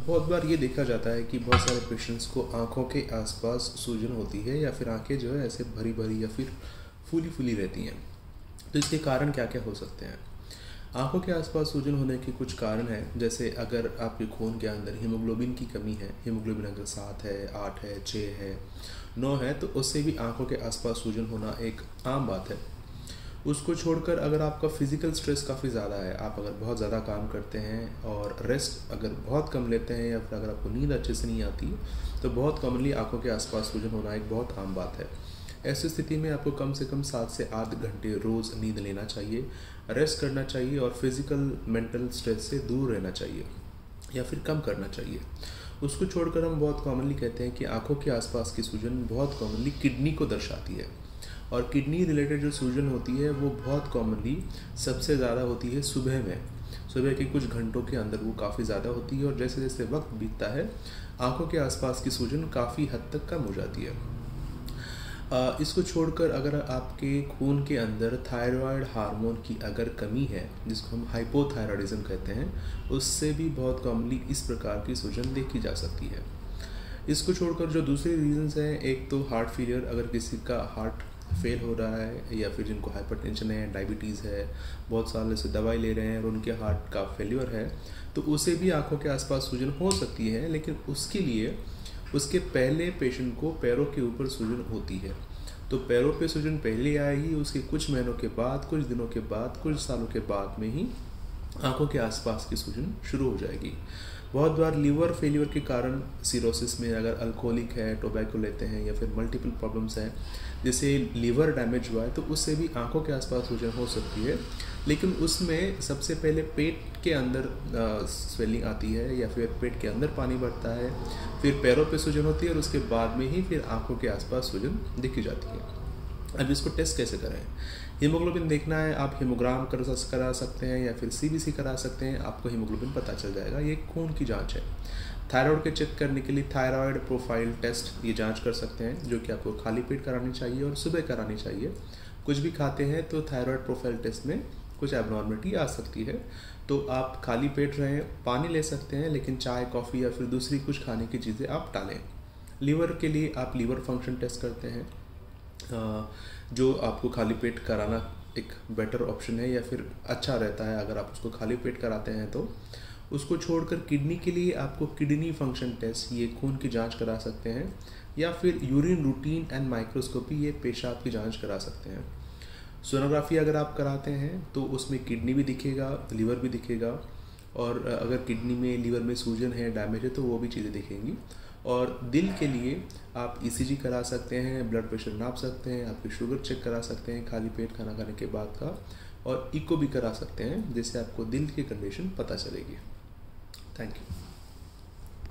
बहुत बार ये देखा जाता है कि बहुत सारे पेशेंट्स को आँखों के आसपास सूजन होती है या फिर आँखें जो है ऐसे भरी भरी या फिर फूली फूली रहती हैं। तो इसके कारण क्या क्या हो सकते हैं? आँखों के आसपास सूजन होने के कुछ कारण हैं, जैसे अगर आपके खून के अंदर हीमोग्लोबिन की कमी है, हीमोग्लोबिन अगर 7 है, 8 है, 6 है, 9 है, तो उससे भी आँखों के आसपास सूजन होना एक आम बात है। उसको छोड़कर अगर आपका फिज़िकल स्ट्रेस काफ़ी ज़्यादा है, आप अगर बहुत ज़्यादा काम करते हैं और रेस्ट अगर बहुत कम लेते हैं या फिर अगर आपको नींद अच्छे से नहीं आती, तो बहुत कॉमनली आँखों के आसपास सूजन होना एक बहुत आम बात है। ऐसी स्थिति में आपको कम से कम 7 से 8 घंटे रोज़ नींद लेना चाहिए, रेस्ट करना चाहिए और फिज़िकल मेंटल स्ट्रेस से दूर रहना चाहिए या फिर कम करना चाहिए। उसको छोड़कर हम बहुत कॉमनली कहते हैं कि आँखों के आसपास की सूजन बहुत कॉमनली किडनी को दर्शाती है, और किडनी रिलेटेड जो सूजन होती है वो बहुत कॉमनली सबसे ज़्यादा होती है सुबह में। सुबह के कुछ घंटों के अंदर वो काफ़ी ज़्यादा होती है और जैसे जैसे वक्त बीतता है आँखों के आसपास की सूजन काफ़ी हद तक कम हो जाती है। इसको छोड़कर अगर आपके खून के अंदर थायराइड हार्मोन की अगर कमी है, जिसको हम हाइपोथायराइडिज्म कहते हैं, उससे भी बहुत कॉमनली इस प्रकार की सूजन देखी जा सकती है। इसको छोड़कर जो दूसरे रीजंस हैं, एक तो हार्ट फेलियर, अगर किसी का हार्ट फेल हो रहा है या फिर जिनको हाइपरटेंशन है, डायबिटीज़ है, बहुत सालों से दवाई ले रहे हैं और उनके हार्ट का फेलियर है, तो उसे भी आंखों के आसपास सूजन हो सकती है। लेकिन उसके लिए उसके पहले पेशेंट को पैरों के ऊपर सूजन होती है, तो पैरों पे सूजन पहले आएगी, उसके कुछ महीनों के बाद, कुछ दिनों के बाद, कुछ सालों के बाद में ही आंखों के आसपास की सूजन शुरू हो जाएगी। बहुत बार लीवर फेलियर के कारण सिरोसिस में अगर अल्कोहलिक है, टोबैको लेते हैं या फिर मल्टीपल प्रॉब्लम्स हैं, जैसे लीवर डैमेज हुआ है, तो उससे भी आंखों के आसपास सूजन हो सकती है। लेकिन उसमें सबसे पहले पेट के अंदर स्वेलिंग आती है या फिर पेट के अंदर पानी बढ़ता है, फिर पैरों पे सूजन होती है और उसके बाद में ही फिर आंखों के आसपास सूजन दिखी जाती है। अब इसको टेस्ट कैसे करें? हीमोग्लोबिन देखना है, आप हीमोग्राम करा सकते हैं या फिर सीबीसी करा सकते हैं, आपको हीमोग्लोबिन पता चल जाएगा। ये खून की जांच है। थायराइड के चेक करने के लिए थायराइड प्रोफाइल टेस्ट ये जांच कर सकते हैं, जो कि आपको खाली पेट करानी चाहिए और सुबह करानी चाहिए। कुछ भी खाते हैं तो थायराइड प्रोफाइल टेस्ट में कुछ एबनॉर्मलिटी आ सकती है, तो आप खाली पेट रहें, पानी ले सकते हैं, लेकिन चाय, कॉफ़ी या फिर दूसरी कुछ खाने की चीज़ें आप टालें। लीवर के लिए आप लीवर फंक्शन टेस्ट करते हैं, जो आपको खाली पेट कराना एक बेटर ऑप्शन है या फिर अच्छा रहता है अगर आप उसको खाली पेट कराते हैं तो। उसको छोड़कर किडनी के लिए आपको किडनी फंक्शन टेस्ट, ये खून की जांच करा सकते हैं, या फिर यूरिन रूटीन एंड माइक्रोस्कोपी, ये पेशाब की जांच करा सकते हैं। सोनोग्राफी अगर आप कराते हैं तो उसमें किडनी भी दिखेगा, लीवर भी दिखेगा, और अगर किडनी में, लीवर में सूजन है, डैमेज है, तो वो भी चीज़ें दिखेंगी। और दिल के लिए आप ईसीजी करा सकते हैं, ब्लड प्रेशर नाप सकते हैं, आपकी शुगर चेक करा सकते हैं खाली पेट खाना खाने के बाद का, और इको भी करा सकते हैं, जिससे आपको दिल की कंडीशन पता चलेगी। Thank you.